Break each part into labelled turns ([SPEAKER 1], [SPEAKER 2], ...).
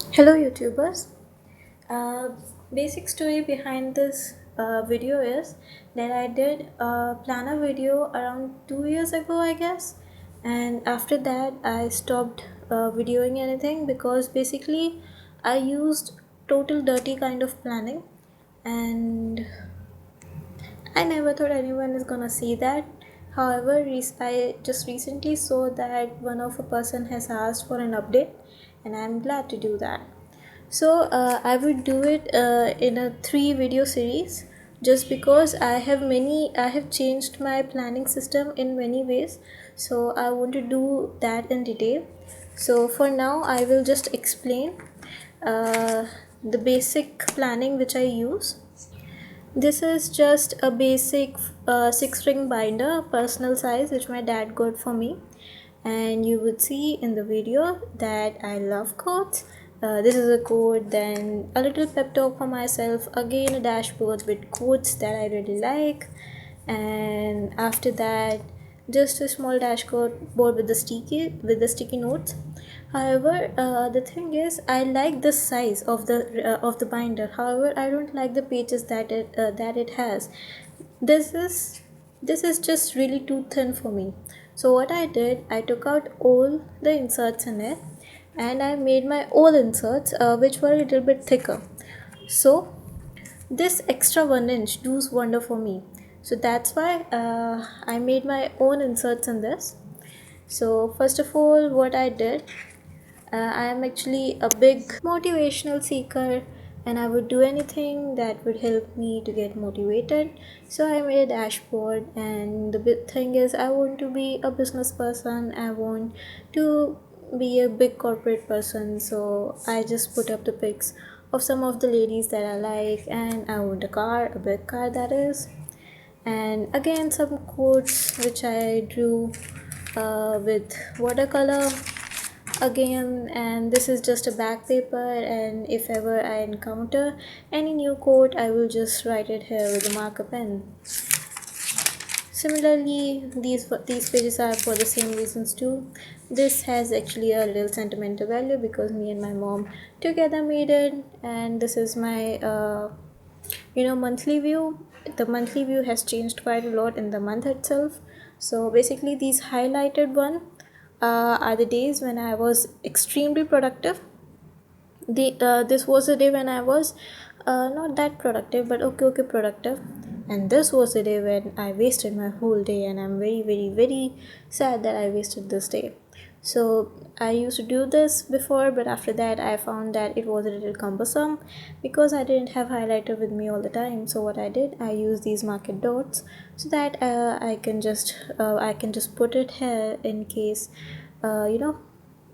[SPEAKER 1] Hello YouTubers. Uh, Basic story behind this video is that I did plan a video around 2 years ago, I guess, and after that I stopped videoing anything because basically I used total dirty kind of planning, and I never thought anyone is gonna see that. However, I just recently saw that one of a person has asked for an update, and I'm glad to do that. So I would do it in a three video series just because I have changed my planning system in many ways. So I want to do that in detail. So for now, I will just explain uh, the basic planning which I use. This is just a basic six ring binder, personal size, which my dad got for me. And you would see in the video that I love quotes. This is a quote, then a little pep talk for myself, again a dashboard with quotes that I really like, and after that, just a small dashboard board with the sticky notes. However, the thing is, I like the size of the binder. However, I don't like the pages that it has. This is this is just really too thin for me. So what I did, I took out all the inserts in it, and I made my own inserts, which were a little bit thicker. So this extra 1 inch does wonder for me. So that's why I made my own inserts in this. So first of all, what I did, I am actually a big motivational seeker, and I would do anything that would help me to get motivated. So I made a dashboard, and the big thing is, I want to be a business person, I want to be a big corporate person. So I just put up the pics of some of the ladies that I like, and I want a car, a big car that is, and again some quotes which I drew with watercolor again. And this is just a back paper, and if ever I encounter any new quote, I will just write it here with a marker pen. Similarly, these pages are for the same reasons too. This has actually a little sentimental value because me and my mom together made it, and this is my monthly view. The monthly view has changed quite a lot in the month itself. So basically, these highlighted one are the days when I was extremely productive. This was a day when I was not that productive, but okay productive. And this was a day when I wasted my whole day, and I'm very sad that I wasted this day. So I used to do this before, but after that I found that it was a little cumbersome because I didn't have highlighter with me all the time. So what I did, I used these market dots so that I can just put it here in case you know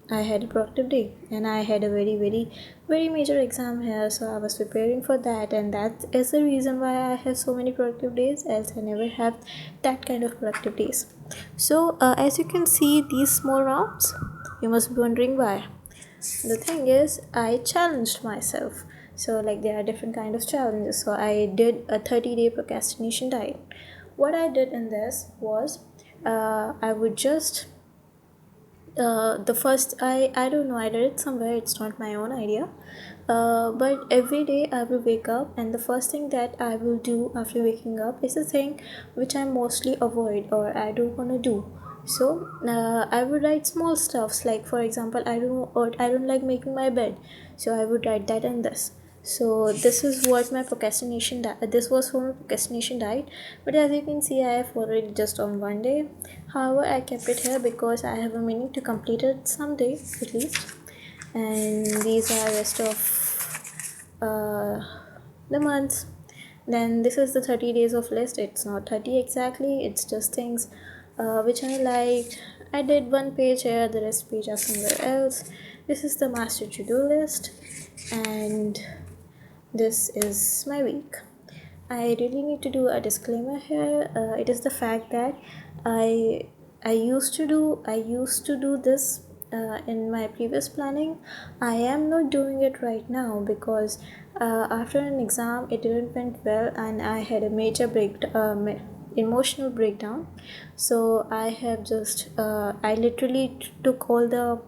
[SPEAKER 1] I had a productive day, and I had a very major exam here, so I was preparing for that, and that is the reason why I have so many productive days, else I never have that kind of productive days. So, as you can see, these small rounds, you must be wondering why. The thing is, I challenged myself. So, like, there are different kind of challenges. So, I did a 30-day procrastination diet. What I did in this was, I would just the first I don't know, I read it somewhere, it's not my own idea, but every day I will wake up, and the first thing that I will do after waking up is a thing which I mostly avoid or I don't want to do. So I would write small stuffs, like for example, I don't like making my bed, so I would write that in this. So this is what my this was for my procrastination diet. But as you can see, I have followed it just on one day. However, I kept it here because I have a meaning to complete it someday at least. And these are rest of the months. Then this is the 30 days of list. It's not 30 exactly, it's just things which I liked. I did one page here, the rest page are somewhere else. This is the master to-do list, and this is my week. I really need to do a disclaimer here. It is the fact that I I used to do this in my previous planning. I am not doing it right now because after an exam it didn't went well, and I had a major emotional breakdown. So I have just I literally took all the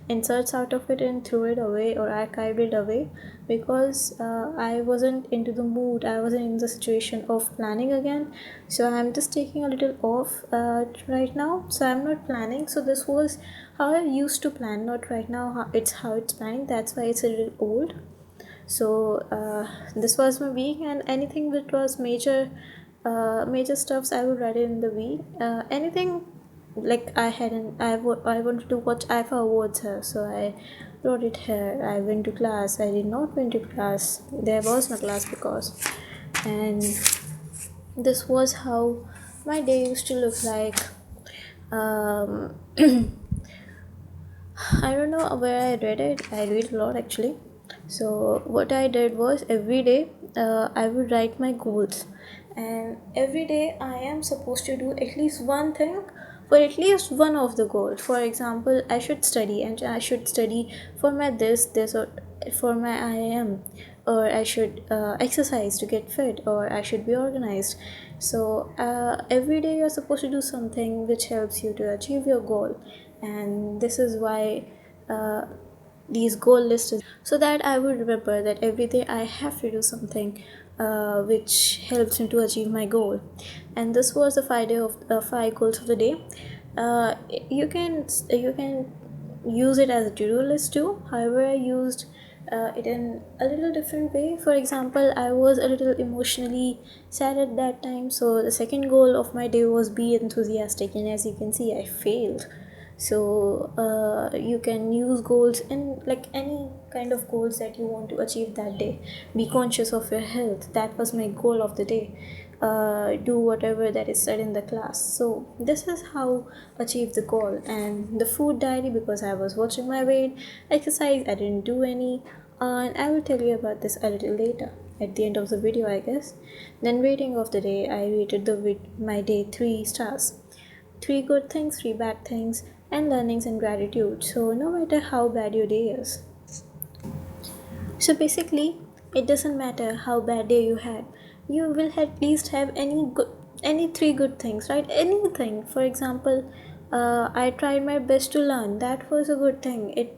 [SPEAKER 1] inserts out of it and threw it away or archived it away, because I wasn't into the mood, I wasn't in the situation of planning again. So I'm just taking a little off right now, so I'm not planning. So this was how I used to plan, not right now how it's planning. That's why it's a little old. So this was my week, and anything that was major stuffs I would write it in the week. Anything like I wanted to watch IFA awards here, so I wrote it here. I went to class, I did not went to class, there was no class because. And this was how my day used to look like. um, I don't know where I read it. I read a lot actually. So what I did was every day I would write my goals, and every day I am supposed to do at least one thing for at least one of the goals. For example, I should study, and I should study for my this or for my IIM, or I should exercise to get fit, or I should be organized. So every day you're supposed to do something which helps you to achieve your goal. And this is why these goal lists, so that I would remember that every day I have to do something which helps me to achieve my goal. And this was the 5 day of 5 goals of the day. You can use it as a to-do list too. However, I used it in a little different way. For example, I was a little emotionally sad at that time, so the second goal of my day was be enthusiastic, and as you can see, I failed. So you can use goals in like any kind of goals that you want to achieve that day. Be conscious of your health. That was my goal of the day. Do whatever that is said in the class. So this is how achieve the goal. And the food diary, because I was watching my weight. Exercise, I didn't do any, and I will tell you about this a little later at the end of the video, I guess. Then rating of the day, I rated my day 3 stars. 3 good things, 3 bad things, and learnings and gratitude. So no matter how bad your day is, so basically it doesn't matter how bad day you had, you will at least have any 3 good things, right? Anything. For example, I tried my best to learn. That was a good thing. It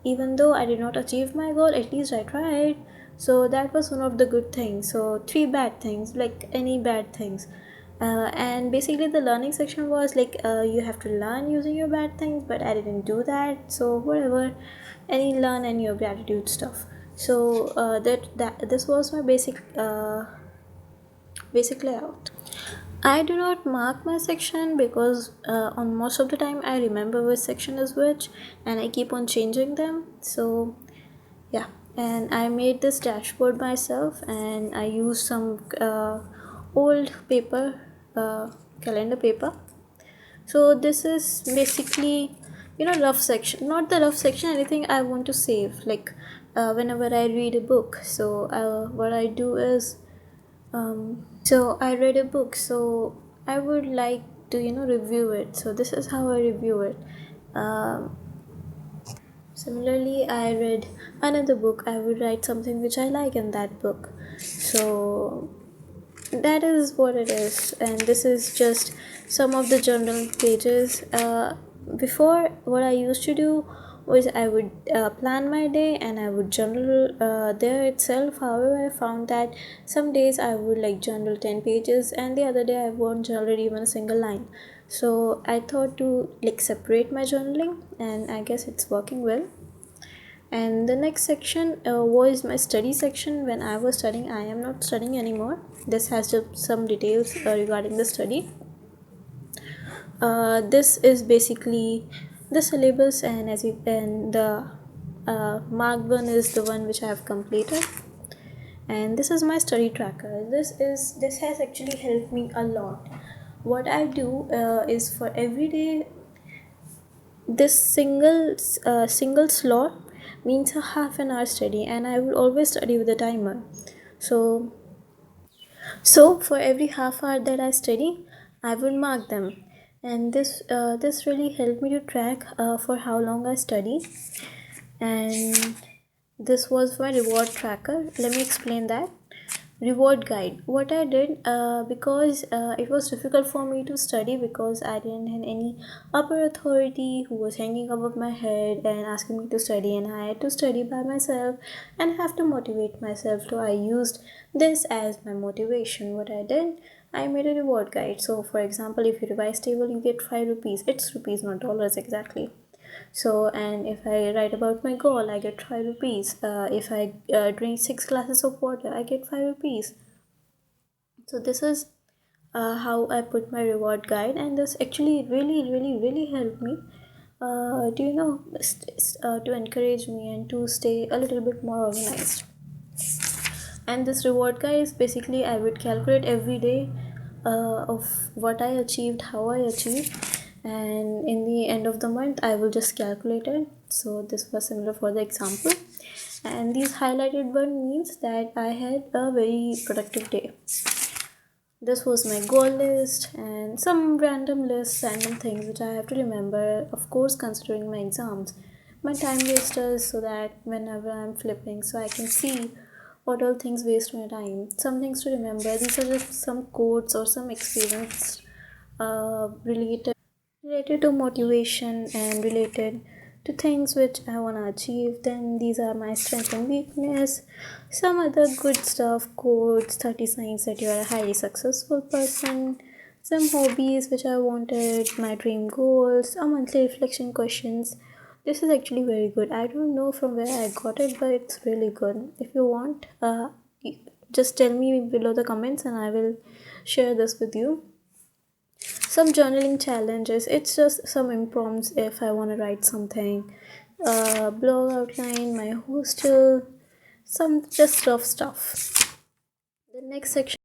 [SPEAKER 1] even though I did not achieve my goal, at least I tried. So that was one of the good things. So 3 bad things, like any bad things. And basically the learning section was like you have to learn using your bad things, but I didn't do that. So whatever, any learn and your gratitude stuff. So that this was my basic layout. I do not mark my section because on most of the time I remember which section is which, and I keep on changing them. So yeah, and I made this dashboard myself, and I used some old paper, calendar paper. So this is basically, rough section, not the rough section, anything I want to save, like whenever I read a book. So what I do is, so I read a book, so I would like to review it. So this is how I review it. um, Similarly, I read another book, I would write something which I like in that book. So that is what it is, and this is just some of the journal pages. Before, what I used to do was I would plan my day and I would journal there itself. However, I found that some days I would like journal 10 pages, and the other day I won't journal even a single line. So I thought to like separate my journaling, and I guess it's working well. And the next section was my study section. When I was studying, I am not studying anymore. This has just some details regarding the study. This is basically the syllabus, and the marked one is the one which I have completed. And this is my study tracker. This has actually helped me a lot. What I do is for every day, this single slot means a half an hour study, and I will always study with a timer. So for every half hour that I study, I will mark them, and this really helped me to track for how long I study. And this was my reward tracker. Let me explain that. reward guide. What I did, because it was difficult for me to study because I didn't have any upper authority who was hanging above my head and asking me to study, and I had to study by myself and have to motivate myself. So I used this as my motivation. What I did, I made a reward guide. So for example, if you revise table, you get 5 rupees. It's rupees, not dollars exactly. So, and if I write about my goal, I get 5 rupees. If I drink 6 glasses of water, I get 5 rupees. So this is how I put my reward guide, and this actually really helped me. Do you know, to encourage me and to stay a little bit more organized. And this reward guide is basically I would calculate every day of what I achieved, how I achieved, and in the end of the month I will just calculate it. So this was similar for the example, and these highlighted one means that I had a very productive day. This was my goal list and some random lists, random things which I have to remember, of course considering my exams, my time wasters, so that whenever I'm flipping, so I can see what all things waste my time. Some things to remember. These are just some quotes or some experience related to motivation and related to things which I want to achieve. Then these are my strength and weakness, some other good stuff, quotes, 30 signs that you are a highly successful person, some hobbies which I wanted, my dream goals, a monthly reflection questions. This is actually very good. I don't know from where I got it, but it's really good. If you want, just tell me below the comments and I will share this with you. Some journaling challenges, it's just some imprompts if I want to write something, blog outline, my hostel, some just rough stuff. The next section